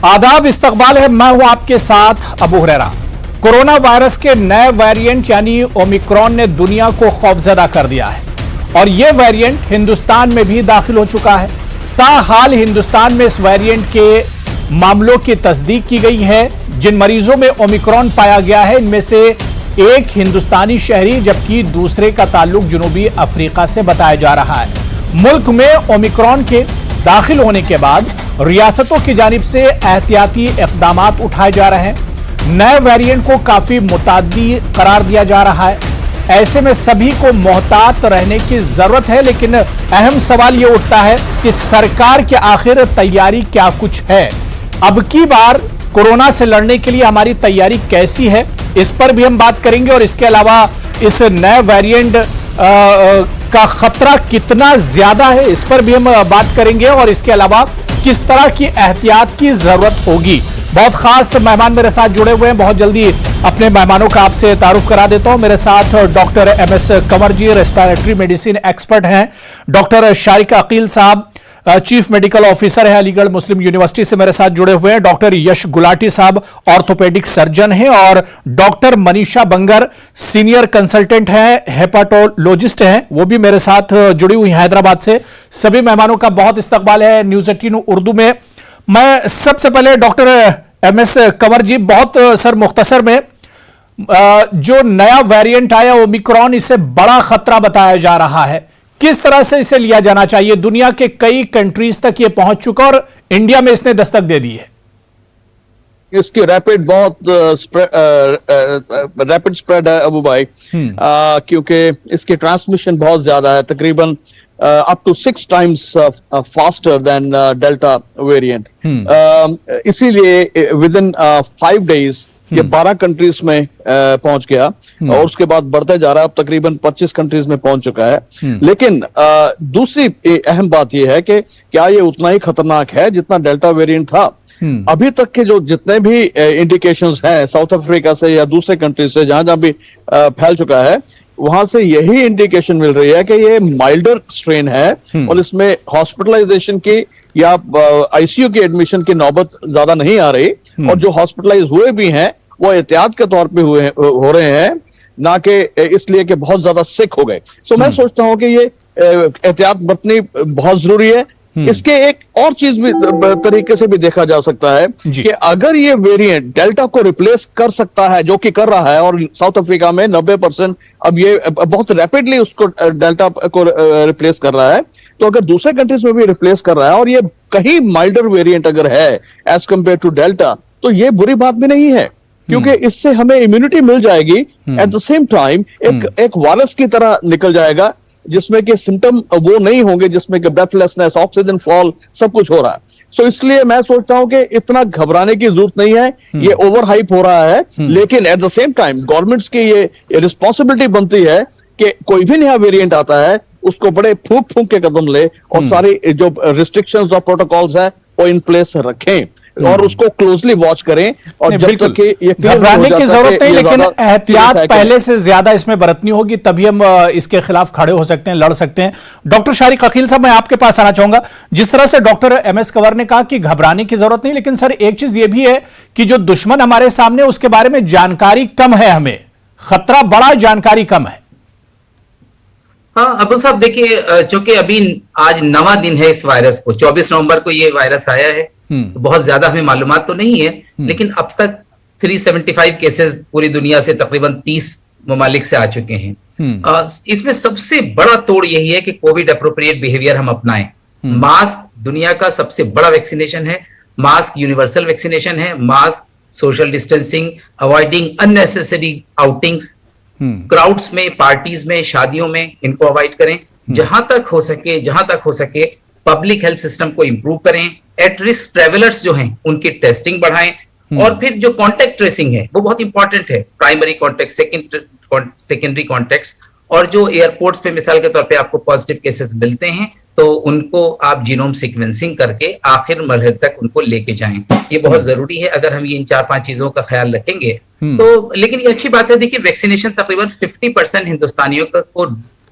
आदाब, इस्तकबाल है। मैं हूं आपके साथ अबू हुरैरा। कोरोना वायरस के नए वेरिएंट यानी ओमिक्रॉन ने दुनिया को खौफजदा कर दिया है और यह वेरिएंट हिंदुस्तान में भी दाखिल हो चुका है। ताहाल हिंदुस्तान में इस वेरिएंट के मामलों की तस्दीक की गई है। जिन मरीजों में ओमिक्रॉन पाया गया है इनमें से एक हिंदुस्तानी शहरी जबकि दूसरे का ताल्लुक जनूबी अफ्रीका से बताया जा रहा है। मुल्क में ओमिक्रॉन के दाखिल होने के बाद रियासतों की जानिब से एहतियाती इक़दामात उठाए जा रहे हैं। नए वेरिएंट को काफी मुताद्दी करार दिया जा रहा है। ऐसे में सभी को मोहतात रहने की जरूरत है, लेकिन अहम सवाल यह उठता है कि सरकार की आखिर तैयारी क्या कुछ है। अब की बार कोरोना से लड़ने के लिए हमारी तैयारी कैसी है, इस पर भी हम बात करेंगे और इसके अलावा इस नए वेरिएंट का खतरा कितना ज्यादा है इस पर भी हम बात करेंगे और इसके अलावा किस तरह की एहतियात की जरूरत होगी। बहुत खास मेहमान मेरे साथ जुड़े हुए हैं। बहुत जल्दी अपने मेहमानों का आपसे तारुफ करा देता हूं। मेरे साथ डॉक्टर एमएस कंवर जी, रेस्पिरेटरी मेडिसिन एक्सपर्ट हैं। डॉक्टर शारिक अकील साहब, चीफ मेडिकल ऑफिसर है अलीगढ़ मुस्लिम यूनिवर्सिटी से मेरे साथ जुड़े हुए हैं। डॉक्टर यश गुलाटी साहब ऑर्थोपेडिक सर्जन हैं और doctor Manisha Bangar senior consultant हैं, हेपाटोलॉजिस्ट हैं, वो भी मेरे साथ जुड़ी हुई हैदराबाद से। सभी मेहमानों का बहुत इस्तकबाल है न्यूज 18 उर्दू में। मैं सबसे पहले डॉक्टर एमएस कंवर जी, बहुत सर मुख्तसर में जो नया वेरिएंट आया ओमिक्रॉन, इसे बड़ा खतरा बताया जा रहा है। किस तरह से इसे लिया जाना चाहिए? दुनिया के कई कंट्रीज तक ये पहुंच चुका और इंडिया में इसने दस्तक दे दी है। इसकी रैपिड बहुत रैपिड स्प्रेड है अबू भाई, क्योंकि इसकी ट्रांसमिशन बहुत ज्यादा है, तकरीबन up to 6 times faster than Delta variant. इसीलिए विद इन 5 days ये 12 कंट्रीज में पहुंच गया और उसके बाद बढ़ते जा रहा है, अब तकरीबन 25 कंट्रीज में पहुंच चुका है। लेकिन दूसरी अहम बात यह है कि क्या ये उतना ही खतरनाक है जितना डेल्टा वेरिएंट था? अभी तक के जो जितने भी इंडिकेशंस हैं साउथ अफ्रीका से या दूसरे कंट्रीज से जहां जहां भी फैल चुका है, वहां से यही इंडिकेशन मिल रही है कि ये माइल्डर स्ट्रेन है और इसमें हॉस्पिटलाइजेशन की या आईसीयू की एडमिशन की नौबत ज्यादा नहीं आ रही और जो हॉस्पिटलाइज हुए भी हैं वो एहतियात के तौर पे हो रहे हैं, ना कि इसलिए कि बहुत ज्यादा सिक हो गए। सो मैं सोचता हूं कि ये एहतियात बरतनी बहुत जरूरी है। इसके एक और चीज भी तरीके से भी देखा जा सकता है कि अगर ये वेरिएंट डेल्टा को रिप्लेस कर सकता है, जो कि कर रहा है, और साउथ अफ्रीका में 90% अब ये बहुत रैपिडली उसको डेल्टा को रिप्लेस कर रहा है, तो अगर दूसरे कंट्रीज में भी रिप्लेस कर रहा है और ये कहीं माइल्डर वेरिएंट अगर है एज कंपेयर टू डेल्टा, तो ये बुरी बात भी नहीं है, क्योंकि इससे हमें इम्यूनिटी मिल जाएगी। एट द सेम टाइम एक वायरस की तरह निकल जाएगा जिसमें कि सिम्टम वो नहीं होंगे, जिसमें कि ब्रेथलेसनेस, ऑक्सीजन फॉल, सब कुछ हो रहा है। सो इसलिए मैं सोचता हूं कि इतना घबराने की जरूरत नहीं है। ये ओवर हाइप हो रहा है, लेकिन at the same time governments की ये रिस्पॉन्सिबिलिटी बनती है कि कोई भी नया वेरिएंट आता है उसको बड़े फूंक फूंक के कदम ले और सारी जो रिस्ट्रिक्शंस और प्रोटोकॉल्स है वो इन प्लेस रखें और उसको क्लोजली वॉच करें। और जब तक ये घबराने की जरूरत नहीं, लेकिन एहतियात पहले से ज्यादा इसमें बरतनी होगी, तभी हम इसके खिलाफ खड़े हो सकते हैं, लड़ सकते हैं। डॉक्टर शारिक अकील साहब, मैं आपके पास आना चाहूंगा। जिस तरह से डॉक्टर एमएस कंवर ने कहा कि घबराने की जरूरत नहीं, लेकिन सर एक चीज ये भी है कि जो दुश्मन हमारे सामने उसके बारे में जानकारी कम है, हमें खतरा बड़ा, जानकारी कम है। हाँ अबू साहब, देखिए, चूंकि अभी आज 9वां दिन है इस वायरस को, 24 नवंबर को ये वायरस आया है, तो बहुत ज्यादा हमें मालूमात तो नहीं है, लेकिन अब तक 375 केसेस पूरी दुनिया से तकरीबन 30 ममालिक से आ चुके हैं। इसमें सबसे बड़ा तोड़ यही है कि कोविड अप्रोप्रिएट बिहेवियर हम अपनाएं। मास्क दुनिया का सबसे बड़ा वैक्सीनेशन है, मास्क यूनिवर्सल वैक्सीनेशन है, mask, social distancing, avoiding unnecessary outings, crowds में, पार्टीज में, शादियों में, इनको अवॉइड करें। जहां तक हो सके पब्लिक हेल्थ सिस्टम को इंप्रूव करें। एट रिस्क ट्रेवलर्स जो हैं उनकी टेस्टिंग बढ़ाएं और फिर जो कॉन्टेक्ट ट्रेसिंग है वो बहुत इंपॉर्टेंट है, प्राइमरी कॉन्टेक्ट, सेकेंडरी कॉन्टेक्ट, और जो एयरपोर्ट्स पे मिसाल के तौर पे आपको पॉजिटिव केसेस मिलते हैं तो उनको आप जीनोम सीक्वेंसिंग करके आखिर मरहले तक उनको लेके जाएं। ये बहुत जरूरी है। अगर हम ये इन 4-5 चीजों का ख्याल रखेंगे तो, लेकिन ये अच्छी बात है, देखिए वैक्सीनेशन तकरीबन 50% हिंदुस्तानियों को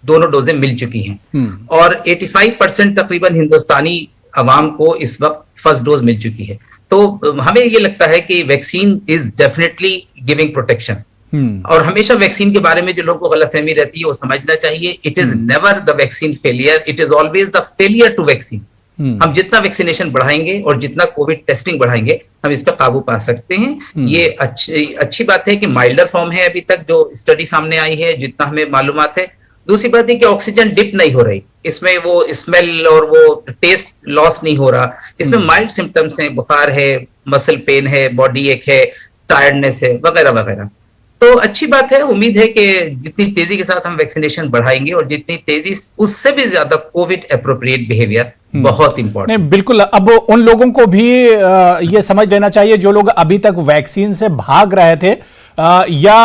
दोनों डोजें मिल चुकी हैं और 85% तकरीबन हिंदुस्तानी अवाम को इस वक्त फर्स्ट डोज मिल चुकी है। तो हमें ये लगता है कि vaccine is definitely giving protection. और हमेशा वैक्सीन के बारे में जो लोगों को गलतफहमी रहती है वो समझना चाहिए, it is never the vaccine failure, it is always the failure to vaccine. हम जितना वैक्सीनेशन बढ़ाएंगे और जितना कोविड टेस्टिंग बढ़ाएंगे हम इस पर काबू पा सकते हैं। ये अच्छी बात है कि माइल्डर फॉर्म है अभी तक जो स्टडी सामने आई है, जितना हमें मालूमात है। दूसरी बात है कि ऑक्सीजन डिप नहीं हो रही, इसमें वो स्मेल और वो टेस्ट लॉस नहीं हो रहा। इसमें माइल्ड सिम्टम्स हैं, बुखार है, मसल पेन है, बॉडी एक है, टायर्डनेस है, वगैरह वगैरह। तो अच्छी बात है, उम्मीद है कि जितनी तेजी के साथ हम वैक्सीनेशन बढ़ाएंगे और जितनी तेजी उससे भी ज्यादा कोविड एप्रोप्रिएट बिहेवियर बहुत इंपॉर्टेंट। नहीं, बिल्कुल। अब उन लोगों को भी ये समझ लेना चाहिए जो लोग अभी तक वैक्सीन से भाग रहे थे या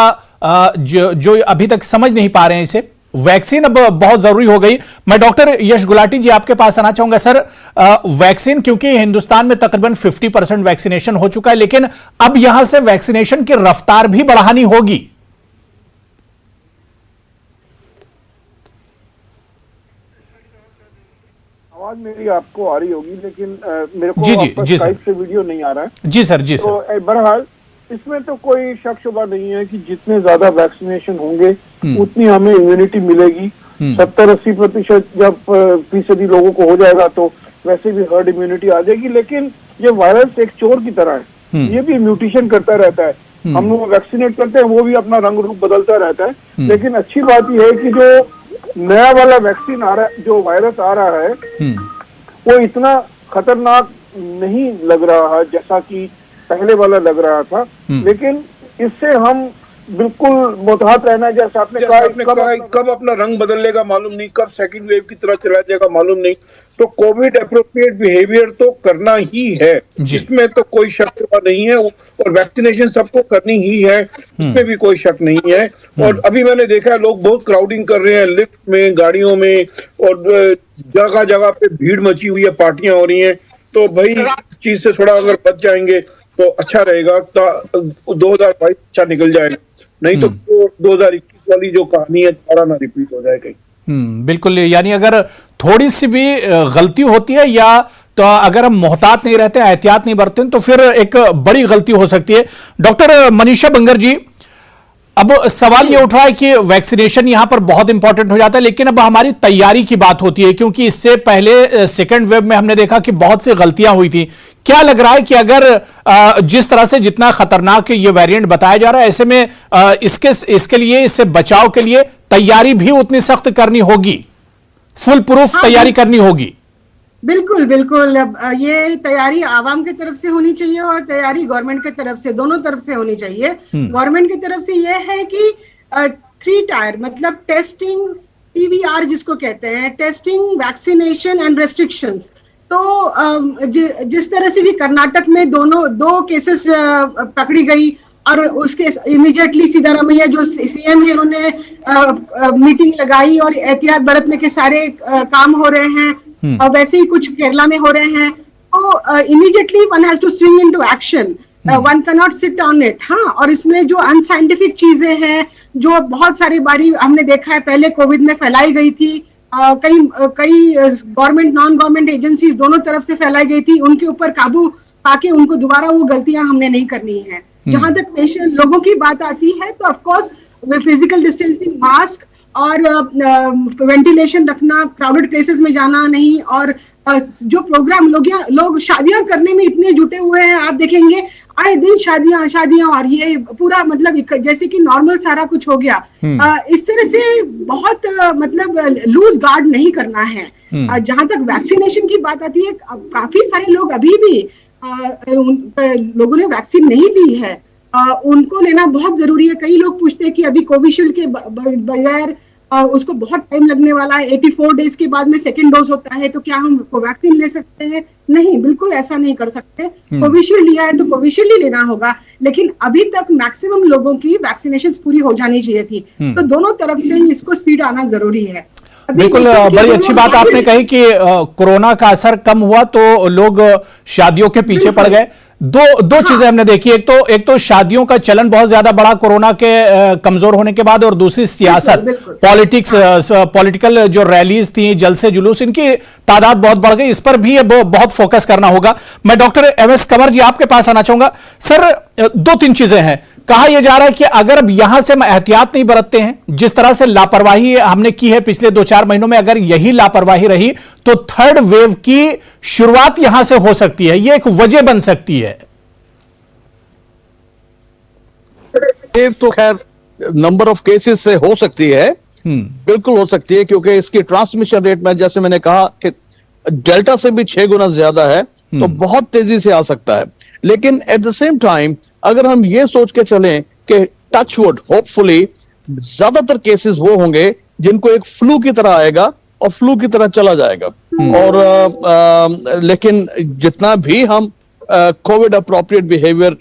जो अभी तक समझ नहीं पा रहे हैं इसे, वैक्सीन अब बहुत जरूरी हो गई। मैं डॉक्टर यश गुलाटी जी आपके पास आना चाहूंगा। सर, वैक्सीन, क्योंकि हिंदुस्तान में तकरीबन 50% वैक्सीनेशन हो चुका है, लेकिन अब यहां से वैक्सीनेशन की रफ्तार भी बढ़ानी होगी। आवाज मेरी आपको आ रही होगी, लेकिन मेरे को जी स्काइप से वीडियो नहीं आ रहा है। जी सर, जी तो सर। बहरहाल इसमें तो कोई शक शुबा नहीं है कि जितने ज्यादा वैक्सीनेशन होंगे उतनी हमें इम्यूनिटी मिलेगी। 70-80% जब फीसदी लोगों को हो जाएगा तो वैसे भी हर्ड इम्यूनिटी आ जाएगी। लेकिन ये वायरस एक चोर की तरह है, ये भी म्यूटेशन करता रहता है। हम लोग वैक्सीनेट करते हैं, वो भी अपना रंग रूप बदलता रहता है। लेकिन अच्छी बात यह है कि जो नया वाला वैक्सीन आ रहा है, जो वायरस आ रहा है, वो इतना खतरनाक नहीं लग रहा है जैसा कि पहले वाला लग रहा था। लेकिन इससे हम बिल्कुल मुतहत रहना, जैसा आपने कहा, कब अपना रंग बदल लेगा मालूम नहीं, कब सेकंड वेव की तरह चला जाएगा मालूम नहीं। तो कोविड एप्रोप्रिएट बिहेवियर तो करना ही है, इसमें तो कोई शक नहीं है। और वैक्सीनेशन सबको करनी ही है, इसमें भी कोई शक नहीं है। और अभी मैंने देखा है लोग बहुत क्राउडिंग कर रहे हैं, लिफ्ट में, गाड़ियों में, और जगह जगह पे भीड़ मची हुई है, पार्टियां हो रही हैं। तो भाई इस चीज से थोड़ा अगर बच जाएंगे तो अच्छा रहेगा। 2022 अच्छा निकल जाएगा, नहीं तो 2021 वाली जो कहानी है दोबारा ना रिपीट हो जाए कहीं। बिल्कुल। यानी अगर थोड़ी सी भी गलती होती है या तो अगर हम मोहतात नहीं रहते, एहतियात नहीं बरतते हैं, तो फिर एक बड़ी गलती हो सकती है। डॉक्टर मनीषा बंगर जी, अब सवाल ये उठ रहा है कि वैक्सीनेशन यहां पर बहुत इंपॉर्टेंट हो जाता है, लेकिन अब हमारी तैयारी की बात होती है, क्योंकि इससे पहले सेकेंड वेव में हमने देखा कि बहुत सी गलतियां हुई थी। क्या लग रहा है कि अगर जिस तरह से जितना खतरनाक ये वेरिएंट बताया जा रहा है, ऐसे में इसके लिए, इससे बचाव के लिए तैयारी भी उतनी सख्त करनी होगी, फुल प्रूफ तैयारी करनी होगी? बिल्कुल बिल्कुल। ये तैयारी आवाम की तरफ से होनी चाहिए और तैयारी गवर्नमेंट की तरफ से, दोनों तरफ से होनी चाहिए। गवर्नमेंट की तरफ से ये है कि 3 टायर, मतलब टेस्टिंग, TVR जिसको कहते हैं, टेस्टिंग, वैक्सीनेशन एंड रेस्ट्रिक्शंस। तो जिस तरह से भी कर्नाटक में दो केसेस पकड़ी गई और उसके इमीडिएटली सिद्धारमैया जो सीएम है उन्होंने मीटिंग लगाई और एहतियात बरतने के सारे काम हो रहे हैं। और वैसे ही कुछ केरला में हो रहे हैं। तो immediately one has to swing into action, one can not sit on it. हाँ, और इसमें जो अनसाइंटिफिक चीजें हैं, जो बहुत सारी बारी हमने देखा है पहले कोविड में फैलाई गई थी, कई गवर्नमेंट नॉन गवर्नमेंट एजेंसीज दोनों तरफ से फैलाई गई थी, उनके ऊपर काबू पाके उनको दोबारा वो गलतियां हमने नहीं करनी है। जहां तक पेशेंट लोगों की बात आती है, तो ऑफकोर्स फिजिकल डिस्टेंसिंग, मास्क और वेंटिलेशन रखना, क्राउडेड प्लेसेस में जाना नहीं, और जो प्रोग्राम लोग शादियां करने में इतने जुटे हुए हैं, आप देखेंगे आए दिन शादियां और ये पूरा मतलब जैसे कि नॉर्मल सारा कुछ हो गया। इस तरह से बहुत मतलब लूज गार्ड नहीं करना है। जहां तक वैक्सीनेशन की बात आती है, काफी सारे लोग अभी भी लोगों ने वैक्सीन नहीं ली है, उनको लेना बहुत जरूरी है। कई लोग पूछते हैं कि अभी कोविशील्ड के बगैर उसको बहुत टाइम लगने वाला है, 84 डेज के बाद में सेकेंड डोज होता है, तो क्या हम कोवैक्सीन ले सकते हैं? नहीं, बिल्कुल ऐसा नहीं कर सकते। कोविशील्ड लिया है तो कोविशील्ड ही लेना होगा, लेकिन अभी तक मैक्सिमम लोगों की वैक्सीनेशन पूरी हो जानी चाहिए थी। तो दोनों तरफ से इसको स्पीड आना जरूरी है। बिल्कुल, बड़ी अच्छी बात आपने कही कि कोरोना का असर कम हुआ तो लोग शादियों के पीछे पड़ गए, दो चीजें हमने देखी, एक तो शादियों का चलन बहुत ज्यादा बढ़ा कोरोना के कमजोर होने के बाद, और दूसरी सियासत, पॉलिटिकल जो रैलीज थी, जलसे जुलूस, इनकी तादाद बहुत बढ़ गई। इस पर भी बहुत फोकस करना होगा। मैं डॉक्टर एमएस कंवर जी आपके पास आना चाहूंगा। सर, 2-3 चीजें हैं। कहा यह जा रहा है कि अगर अब यहां से हम एहतियात नहीं बरतते हैं, जिस तरह से लापरवाही हमने की है पिछले 2-4 महीनों में, अगर यही लापरवाही रही तो थर्ड वेव की शुरुआत यहां से हो सकती है, यह एक वजह बन सकती है। वेव तो खैर नंबर ऑफ केसेस से हो सकती है, बिल्कुल हो सकती है, क्योंकि इसकी ट्रांसमिशन रेट में, जैसे मैंने कहा कि डेल्टा से भी 6 गुना ज्यादा है, तो बहुत तेजी से आ सकता है। लेकिन एट द सेम टाइम अगर हम ये सोच के चलें कि टच वुड होपफुली ज्यादातर केसेस वो होंगे जिनको एक फ्लू की तरह आएगा और फ्लू की तरह चला जाएगा, और लेकिन जितना भी हम कोविड अप्रोप्रिएट बिहेवियर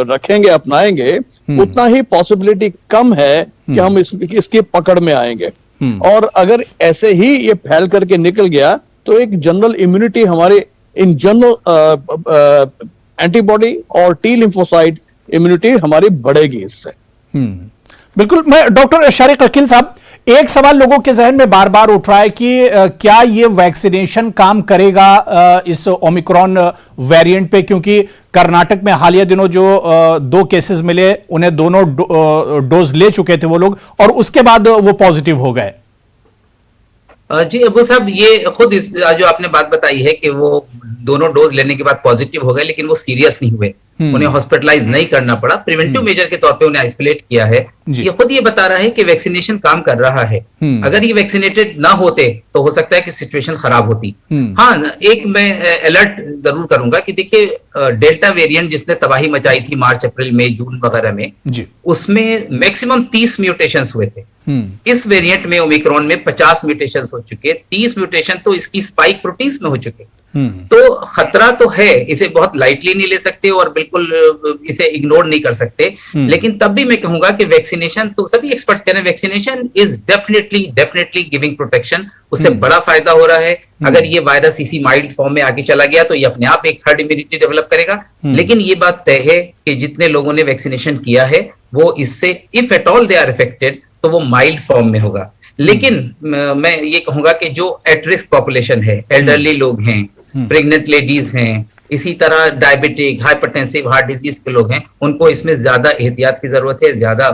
रखेंगे, अपनाएंगे, उतना ही पॉसिबिलिटी कम है कि हम इसकी पकड़ में आएंगे। और अगर ऐसे ही ये फैल करके निकल गया तो एक जनरल इम्यूनिटी हमारे इन जनरल एंटीबॉडी और टी लिम्फोसाइट इम्यूनिटी हमारी बढ़ेगी इससे। बिल्कुल। मैं डॉक्टर शारिक अकील साहब, एक सवाल लोगों के जहन में बार बार उठ रहा है कि क्या ये वैक्सीनेशन काम करेगा इस ओमिक्रॉन वेरिएंट पे, क्योंकि कर्नाटक में हालिया दिनों जो 2 केसेस मिले, उन्हें दोनों डोज ले चुके थे वो लोग, और उसके बाद वो पॉजिटिव हो गए। जी अबू साहब, ये खुद जो आपने बात बताई है कि वो दोनों डोज लेने के बाद पॉजिटिव हो गए, लेकिन वो सीरियस नहीं हुए, उन्हें हॉस्पिटलाइज नहीं करना पड़ा, प्रिवेंटिव मेजर के तौर पे उन्हें आइसोलेट किया है। ये खुद ये बता रहा है कि वैक्सीनेशन काम कर रहा है। अगर ये वैक्सीनेटेड ना होते तो हो सकता है कि सिचुएशन खराब होती। हाँ, एक मैं अलर्ट जरूर करूंगा कि देखिए, डेल्टा वेरिएंट जिसने तबाही मचाई थी मार्च, अप्रैल, मई, जून वगैरह में, उसमें मैक्सिमम 30 म्यूटेशंस हुए थे। इस वेरिएंट में, ओमिक्रॉन में 50 म्यूटेशंस हो चुके, 30 म्यूटेशन तो इसकी स्पाइक प्रोटीन्स में हो चुके। तो खतरा तो है, इसे बहुत लाइटली नहीं ले सकते और बिल्कुल इसे इग्नोर नहीं कर सकते। लेकिन तब भी मैं कहूंगा कि वैक्सीनेशन, तो सभी एक्सपर्ट्स कह रहे हैं vaccination is definitely giving protection, उससे बड़ा फायदा हो रहा है। अगर ये वायरस इसी माइल्ड फॉर्म में आगे चला गया तो ये अपने आप एक हर्ड इम्यूनिटी डेवलप करेगा। लेकिन ये बात तय है कि जितने लोगों ने वैक्सीनेशन किया है वो इससे, if at all they are affected, तो वो माइल्ड फॉर्म में होगा। लेकिन मैं ये कहूंगा कि जो एट रिस्क पॉपुलेशन है, एल्डरली लोग हैं, प्रेग्नेंट लेडीज हैं, इसी तरह डायबिटिक, हाइपरटेंसिव, हार्ट डिजीज के लोग हैं, उनको इसमें ज्यादा एहतियात की जरूरत है, ज्यादा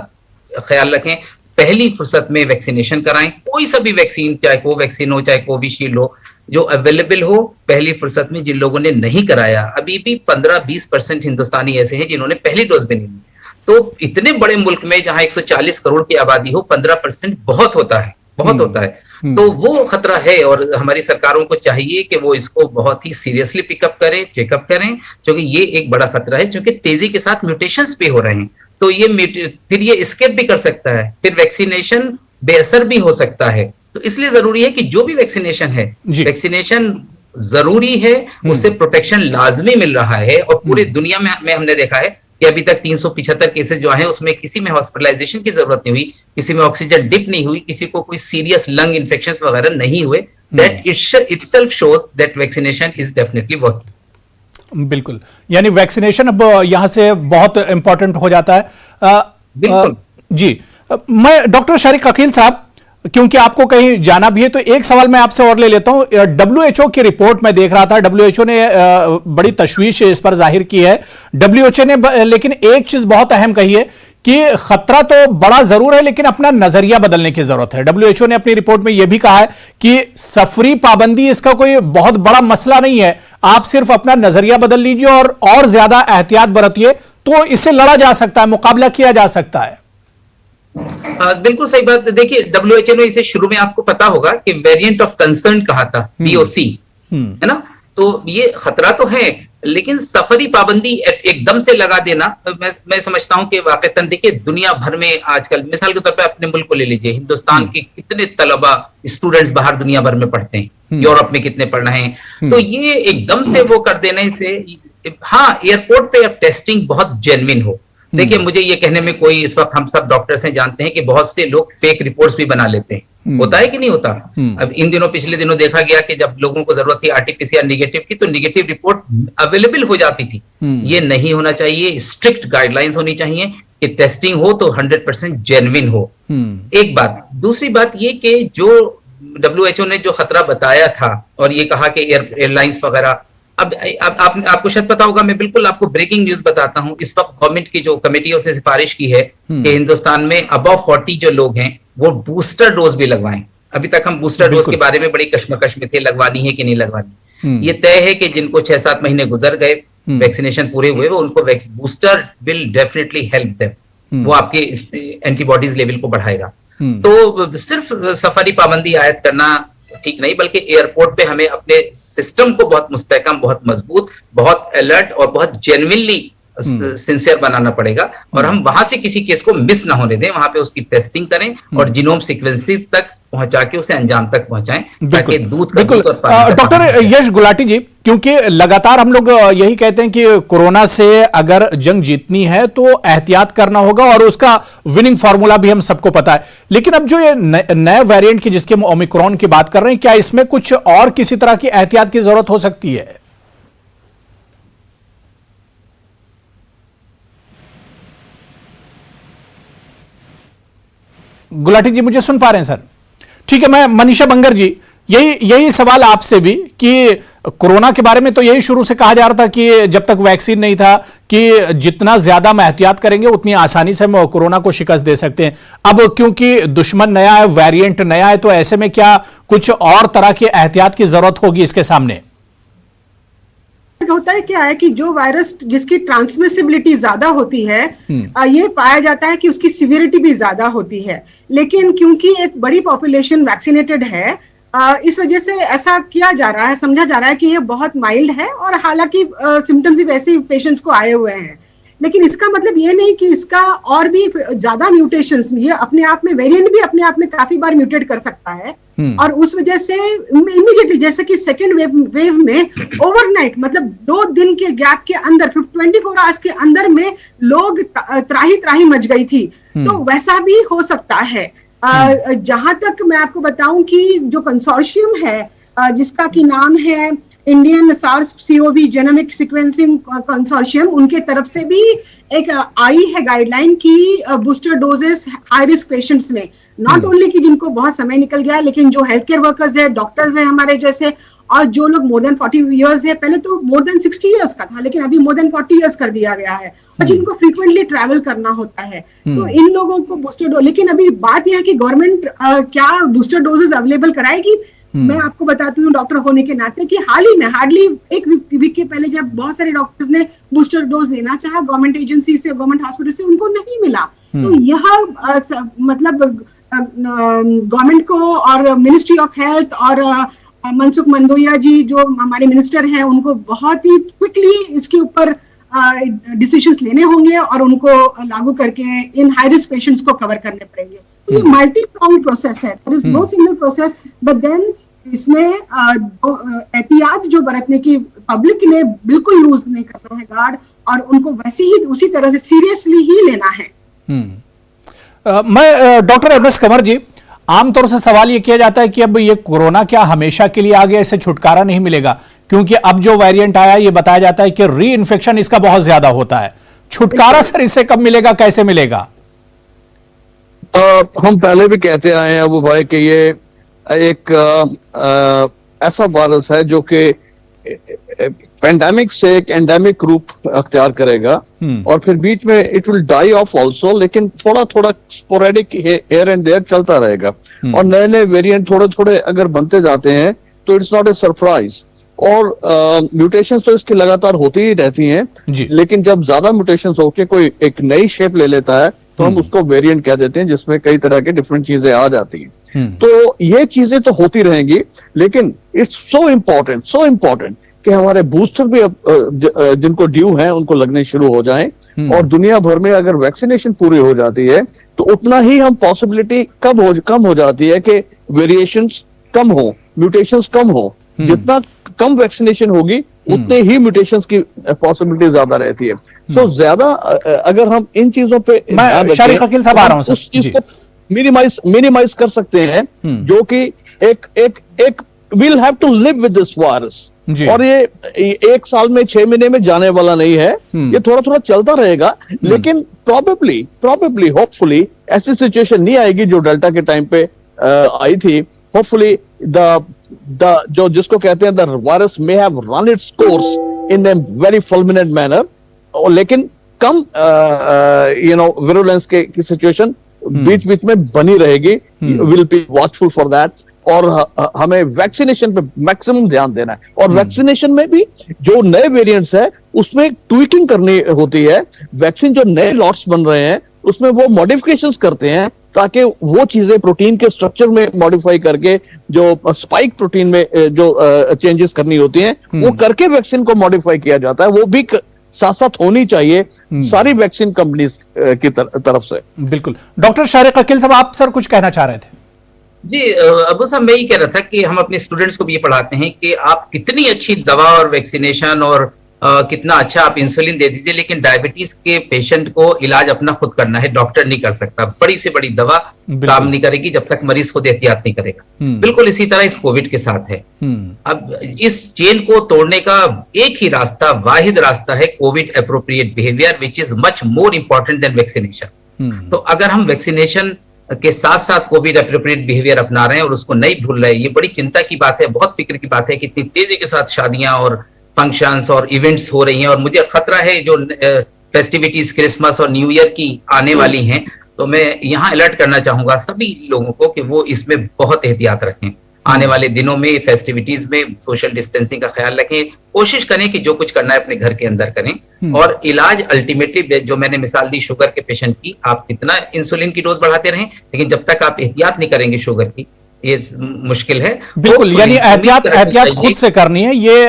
ख्याल रखें। पहली फुर्सत में वैक्सीनेशन कराएं, कोई सा भी वैक्सीन, चाहे कोवैक्सीन हो, चाहे कोविशील्ड हो, जो अवेलेबल हो, पहली फुर्सत में। जिन लोगों ने नहीं कराया, अभी भी 15-20% हिंदुस्तानी ऐसे हैं जिन्होंने पहली डोज भी नहीं ली। तो इतने बड़े मुल्क में जहां 140 करोड़ की आबादी हो, 15% बहुत होता है, बहुत होता है। तो वो खतरा है, और हमारी सरकारों को चाहिए कि वो इसको बहुत ही सीरियसली पिकअप करें, चेकअप करें, क्योंकि ये एक बड़ा खतरा है, क्योंकि तेजी के साथ म्यूटेशंस भी हो रहे हैं। तो ये फिर ये एस्केप भी कर सकता है, फिर वैक्सीनेशन बेअसर भी हो सकता है। तो इसलिए जरूरी है कि जो भी वैक्सीनेशन है, वैक्सीनेशन जरूरी है, उससे प्रोटेक्शन लाजमी मिल रहा है। और पूरी दुनिया में हमने देखा है कि अभी तक 375 केसेस जो हैं, उसमें किसी में हॉस्पिटलाइजेशन की जरूरत नहीं हुई, किसी में ऑक्सीजन डिप नहीं हुई, किसी को कोई सीरियस लंग इन्फेक्शंस वगैरह नहीं हुए। That itself shows that vaccination is definitely working. बिल्कुल, यानी वैक्सीनेशन अब यहां से बहुत इंपॉर्टेंट हो जाता है। बिल्कुल जी। मैं डॉक्टर शारिक अकील साहब, क्योंकि आपको कहीं जाना भी है, तो एक सवाल मैं आपसे और ले लेता हूं। WHO की रिपोर्ट में देख रहा था, WHO ने बड़ी तशवीश इस पर जाहिर की है। WHO ने लेकिन एक चीज बहुत अहम कही है कि खतरा तो बड़ा जरूर है, लेकिन अपना नजरिया बदलने की जरूरत है। WHO ने अपनी रिपोर्ट में यह भी कहा है कि सफरी पाबंदी इसका कोई बहुत बड़ा मसला नहीं है, आप सिर्फ अपना नजरिया बदल लीजिए और ज्यादा एहतियात बरतिए, तो इससे लड़ा जा सकता है, मुकाबला किया जा सकता है। बिल्कुल सही बात। देखिए, WHO ने इसे शुरू में, आपको पता होगा कि वेरिएंट ऑफ कंसर्न कहा था, POC, है ना। तो ये खतरा तो है, लेकिन सफरी पाबंदी एकदम से लगा देना, मैं समझता हूं कि वाकईतन, देखिए दुनिया भर में आजकल, मिसाल के तौर पे अपने मुल्क को ले लीजिए, हिंदुस्तान के कितने तलबा, स्टूडेंट्स बाहर दुनिया भर में पढ़ते हैं, यूरोप में कितने पढ़ रहे हैं। तो ये एकदम से वो कर देने से, हाँ, एयरपोर्ट पे अब टेस्टिंग बहुत जेन्युइन हो। देखिए, मुझे ये कहने में कोई, इस वक्त हम सब डॉक्टर्स हैं, जानते हैं कि बहुत से लोग फेक रिपोर्ट्स भी बना लेते हैं, होता है कि नहीं होता? अब इन दिनों, पिछले दिनों देखा गया कि जब लोगों को जरूरत थी आरटीपीसीआर नेगेटिव की, तो नेगेटिव रिपोर्ट अवेलेबल हो जाती थी। ये नहीं होना चाहिए। स्ट्रिक्ट गाइडलाइंस होनी चाहिए कि टेस्टिंग हो तो 100% जेन्युइन हो। एक बात। दूसरी बात ये कि जो WHO ने जो खतरा बताया था और ये कहा कि एयरलाइंस वगैरह, अब आपको शायद पता होगा, मैं बिल्कुल आपको ब्रेकिंग न्यूज बताता हूं। इस वक्त गवर्नमेंट की जो कमेटी उसने सिफारिश की है कि हिंदुस्तान में अबव 40 जो लोग हैं वो बूस्टर डोज भी लगवाएं। अभी तक हम बूस्टर डोज के बारे में बड़ी कश्मकश में थे, लगवानी है कि नहीं लगवानी। ये तय है कि जिनको 6-7 महीने गुजर गए, वैक्सीनेशन पूरे हुए, वो उनको booster will definitely help them. वो आपके एंटीबॉडीज लेवल को बढ़ाएगा। तो सिर्फ सफारी पाबंदी आयद करना ठीक नहीं, बल्कि एयरपोर्ट पे हमें अपने सिस्टम को बहुत मुस्तहकम, बहुत मजबूत, बहुत अलर्ट और बहुत जेन्युइनली सिंसियर बनाना पड़ेगा। और हम वहां से किसी केस को मिस ना होने दें, वहां पे उसकी टेस्टिंग करें और जीनोम सीक्वेंसिंग तक पहुंचा के उसे अंजाम तक पहुंचाएं, ताकि दूध का दूध और पानी का डॉक्टर यश गुलाटी जी, क्योंकि लगातार हम लोग यही कहते हैं कि कोरोना से अगर जंग जीतनी है तो एहतियात करना होगा, और उसका विनिंग फार्मूला भी हम सबको पता है। लेकिन अब जो ये नए वेरिएंट की जिसके हम ओमिक्रॉन की बात कर रहे हैं, क्या इसमें कुछ और किसी तरह की एहतियात की जरूरत हो सकती है? गुलाटी जी मुझे सुन पा रहे हैं सर? ठीक है, मैं मनीषा बंगर जी, यही सवाल आपसे भी कि कोरोना के बारे में तो यही शुरू से कहा जा रहा था कि जब तक वैक्सीन नहीं था कि जितना ज्यादा हम एहतियात करेंगे उतनी आसानी से हम कोरोना को शिकस्त दे सकते हैं। अब क्योंकि दुश्मन नया है, वेरिएंट नया है, तो ऐसे में क्या कुछ और तरह की एहतियात की जरूरत होगी इसके सामने? होता है क्या है कि जो वायरस जिसकी ट्रांसमिसिबिलिटी ज्यादा होती है, ये पाया जाता है कि उसकी सिवियरिटी भी ज्यादा होती है। लेकिन क्योंकि एक बड़ी पॉपुलेशन वैक्सीनेटेड है, इस वजह से ऐसा किया जा रहा है, समझा जा रहा है कि ये बहुत माइल्ड है, और हालांकि सिम्टम्स भी वैसे ही पेशेंट्स को आए हुए हैं। लेकिन इसका मतलब ये नहीं कि इसका और भी ज्यादा म्यूटेशंस, ये अपने आप में वेरिएंट भी अपने आप में काफी बार म्यूटेट कर सकता है, और उस वजह से इमीडिएटली, जैसे कि सेकेंड वेव में ओवरनाइट, मतलब 2 दिन के गैप के अंदर 24 आवर्स के अंदर में लोग त्राही मच गई थी, तो वैसा भी हो सकता है। जहां तक मैं आपको बताऊं कि जो कंसोर्शियम है जिसका की नाम है Indian SARS-CoV genetic sequencing consortium, उनके तरफ से भी एक आई है गाइडलाइन की booster doses high risk patients में, नॉट ओनली कि जिनको बहुत समय निकल गया है, लेकिन जो हेल्थ केयर वर्कर्स है, डॉक्टर्स है हमारे जैसे, और जो लोग मोर देन 40 इयर्स है, पहले तो मोर देन 60 इयर्स का था, लेकिन अभी मोर देन 40 इयर्स कर दिया गया है, और जिनको फ्रीक्वेंटली ट्रैवल करना होता है, तो इन लोगों को बूस्टर डोज। लेकिन अभी बात यह है कि गवर्नमेंट क्या बूस्टर डोजेस अवेलेबल कराएगी? मैं आपको बताती हूँ डॉक्टर होने के नाते कि हाल ही में, हार्डली एक वीक के पहले, जब बहुत सारे डॉक्टर्स ने बूस्टर डोज लेना चाहा गवर्नमेंट एजेंसी से, गवर्नमेंट हॉस्पिटल से, उनको नहीं मिला। तो यह मतलब गवर्नमेंट को और मिनिस्ट्री ऑफ हेल्थ और मनसुख मंदोया जी जो हमारे मिनिस्टर हैं, उनको बहुत ही क्विकली इसके ऊपर डिसीजंस लेने होंगे और उनको लागू करके इन हाई रिस्क पेशेंट्स को कवर करने पड़ेंगे। तो ये मल्टी प्राउंड प्रोसेस है, there is no single process, but then इसमें एहतियात जो बरतने की, पब्लिक ने बिल्कुल लूज नहीं करना है गार्ड, और उनको वैसे ही उसी तरह से सीरियसली ही लेना है। मैं डॉक्टर एमएस कंवर जी, आमतौर से सवाल ये किया जाता है कि अब ये कोरोना क्या हमेशा के लिए आ गया, इससे छुटकारा नहीं मिलेगा, क्योंकि अब जो वेरिएंट आया ये बताया जाता है कि री इन्फेक्शन इसका बहुत ज्यादा होता है। छुटकारा सर इससे कब मिलेगा, कैसे मिलेगा? हम पहले भी कहते आए हैं अबू भाई कि ये एक ऐसा वायरस है जो कि पेंडेमिक से एक एंडेमिक रूप अख्तियार करेगा, और फिर बीच में it will die off also, लेकिन थोड़ा थोड़ा स्पोरेडिक हियर एंड देयर चलता रहेगा, और नए नए वेरिएंट थोड़े थोड़े अगर बनते जाते हैं तो इट्स नॉट ए सरप्राइज। और म्यूटेशंस तो इसकी लगातार होती ही रहती हैं, लेकिन जब ज्यादा म्यूटेशंस होके कोई एक नई शेप ले लेता है तो हम उसको वेरिएंट कह देते हैं, जिसमें कई तरह के डिफरेंट चीजें आ जाती हैं। तो ये चीजें तो होती रहेंगी, लेकिन इट्स सो इम्पोर्टेंट कि हमारे बूस्टर भी जिनको ड्यू हैं उनको लगने शुरू हो जाएं, और दुनिया भर में अगर वैक्सीनेशन पूरी हो जाती है तो उतना ही हम पॉसिबिलिटी कम हो जाती है कि वेरिएशंस कम हो, म्यूटेशंस कम हो। जितना कम वैक्सीनेशन होगी उतने ही म्यूटेशंस की पॉसिबिलिटी ज्यादा रहती है। सो ज्यादा अगर हम इन चीजों पे मैं शारिक अकील साहब आ रहा हूं सर, मिनिमाइज कर सकते हैं, जो कि एक we'll have to live with this virus। और ये 1 साल में 6 महीने में जाने वाला नहीं है, ये थोड़ा थोड़ा चलता रहेगा, लेकिन probably hopefully ऐसी सिचुएशन नहीं आएगी जो डेल्टा के टाइम पे आई थी। होपफुली जो जिसको कहते हैं the virus may have run its course in a very fulminant manner, और लेकिन कम विरुलेंस की सिचुएशन बीच बीच में बनी रहेगी। Will be watchful for that, और हमें वैक्सीनेशन पे मैक्सिमम ध्यान देना है। और वैक्सीनेशन में भी जो नए वेरिएंट्स है उसमें ट्वीकिंग करनी होती है। वैक्सीन जो नए लॉट्स बन रहे हैं उसमें वो मॉडिफिकेशंस करते हैं ताकि वो चीजें प्रोटीन के स्ट्रक्चर में मॉडिफाई करके जो स्पाइक प्रोटीन में जो चेंजेस करनी होती हैं वो करके वैक्सीन को मॉडिफाई किया जाता है। वो भी साथ साथ होनी चाहिए सारी वैक्सीन कंपनीज की तरफ से। बिल्कुल। डॉक्टर शारिक अकील साहब, आप सर कुछ कहना चाह रहे थे? जी अबू साहब, मैं ये कह रहा था कि हम अपने स्टूडेंट्स को भी ये पढ़ाते हैं कि आप कितनी अच्छी दवा और वैक्सीनेशन और कितना अच्छा आप इंसुलिन दे दीजिए, लेकिन डायबिटीज के पेशेंट को इलाज अपना खुद करना है, डॉक्टर नहीं कर सकता। बड़ी से बड़ी दवा काम नहीं करेगी जब तक मरीज खुद एहतियात नहीं करेगा। बिल्कुल इसी तरह इस कोविड के साथ है। अब इस चेन को तोड़ने का एक ही रास्ता, वाहिद रास्ता है Covid appropriate behaviour, which is much more important than vaccination. तो अगर हम वैक्सीनेशन के साथ साथ कोविड एप्रोप्रिएट बिहेवियर अपना रहे हैं और उसको नहीं भूल रहे हैं, ये बड़ी चिंता की बात है, बहुत फिक्र की बात है कि इतनी तेजी के साथ शादियां और फंक्शंस और इवेंट्स हो रही हैं। और मुझे खतरा है जो फेस्टिविटीज क्रिसमस और न्यू ईयर की आने वाली हैं, तो मैं यहाँ अलर्ट करना चाहूंगा सभी लोगों को कि वो इसमें बहुत एहतियात रखें। आने वाले दिनों में फेस्टिविटीज में सोशल डिस्टेंसिंग का ख्याल रखें, कोशिश करें कि जो कुछ करना है अपने घर के अंदर करें। और इलाज अल्टीमेटली, जो मैंने मिसाल दी शुगर के पेशेंट की, आप कितना इंसुलिन की डोज बढ़ाते रहें, लेकिन जब तक आप एहतियात नहीं करेंगे शुगर की, ये मुश्किल है। बिल्कुल, यानी एहतियात खुद से करनी है। ये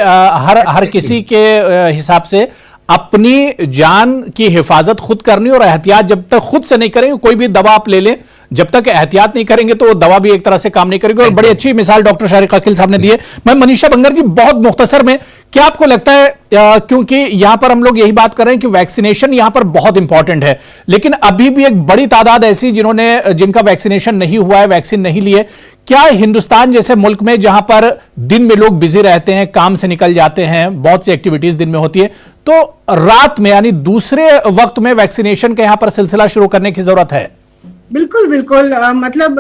हर किसी के हिसाब से अपनी जान की हिफाजत खुद करनी, और एहतियात जब तक खुद से नहीं करेंगे, कोई भी दवा आप ले लें, जब तक एहतियात नहीं करेंगे तो वो दवा भी एक तरह से काम नहीं करेगी। और बड़ी अच्छी मिसाल डॉक्टर शारिक अकील साहब ने दी है। मैं मनीषा बंगर जी, बहुत मुख्तसर में, क्या आपको लगता है, क्योंकि यहां पर हम लोग यही बात कर रहे हैं कि वैक्सीनेशन यहां पर बहुत इंपॉर्टेंट है, लेकिन अभी भी एक बड़ी तादाद ऐसी जिनका वैक्सीनेशन नहीं हुआ है, वैक्सीन नहीं लिए, क्या हिंदुस्तान जैसे मुल्क में जहां पर दिन में लोग बिजी रहते हैं, काम से निकल जाते हैं, बहुत सी एक्टिविटीज दिन में होती है, तो रात में यानी दूसरे वक्त में वैक्सीनेशन का यहां पर सिलसिला शुरू करने की जरूरत है? बिल्कुल बिल्कुल। मतलब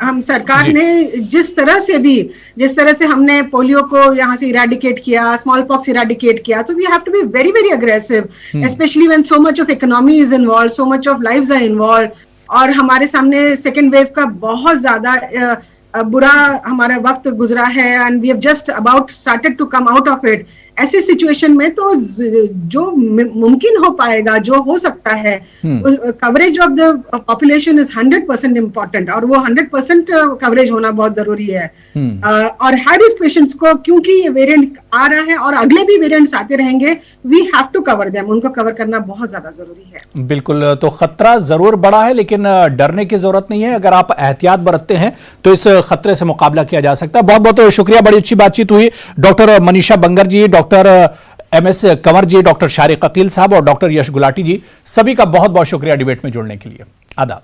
हम सरकार ने जिस तरह से हमने पोलियो को यहाँ से इरेडिकेट किया, स्मॉल पॉक्स इरेडिकेट किया, so we have to be very very aggressive, especially when so much of economy is involve, so much of lives are involve. और हमारे सामने सेकेंड वेव का बहुत ज्यादा बुरा हमारा वक्त गुजरा है, and we have just about started to come out of it. ऐसी सिचुएशन में तो जो मुमकिन हो पाएगा, जो हो सकता है, coverage of the population is 100% important, और वो 100% कवरेज होना बहुत जरूरी है। और हाई रिस्क पेशेंट्स को, क्योंकि ये वेरिएंट आ रहा है और अगले भी वेरिएंट्स आते रहेंगे, we have to cover them, उनको कवर करना बहुत ज्यादा जरूरी है। बिल्कुल। तो खतरा जरूर बड़ा है, लेकिन डरने की जरूरत नहीं है। अगर आप एहतियात बरतते हैं तो इस खतरे से मुकाबला किया जा सकता है। बहुत बहुत शुक्रिया, बड़ी अच्छी बातचीत हुई। डॉक्टर मनीषा बंगर जी, डॉक्टर MS कंवर जी, डॉक्टर शारिक अकील साहब और डॉक्टर यश गुलाटी जी, सभी का बहुत बहुत शुक्रिया डिबेट में जुड़ने के लिए। आदाब।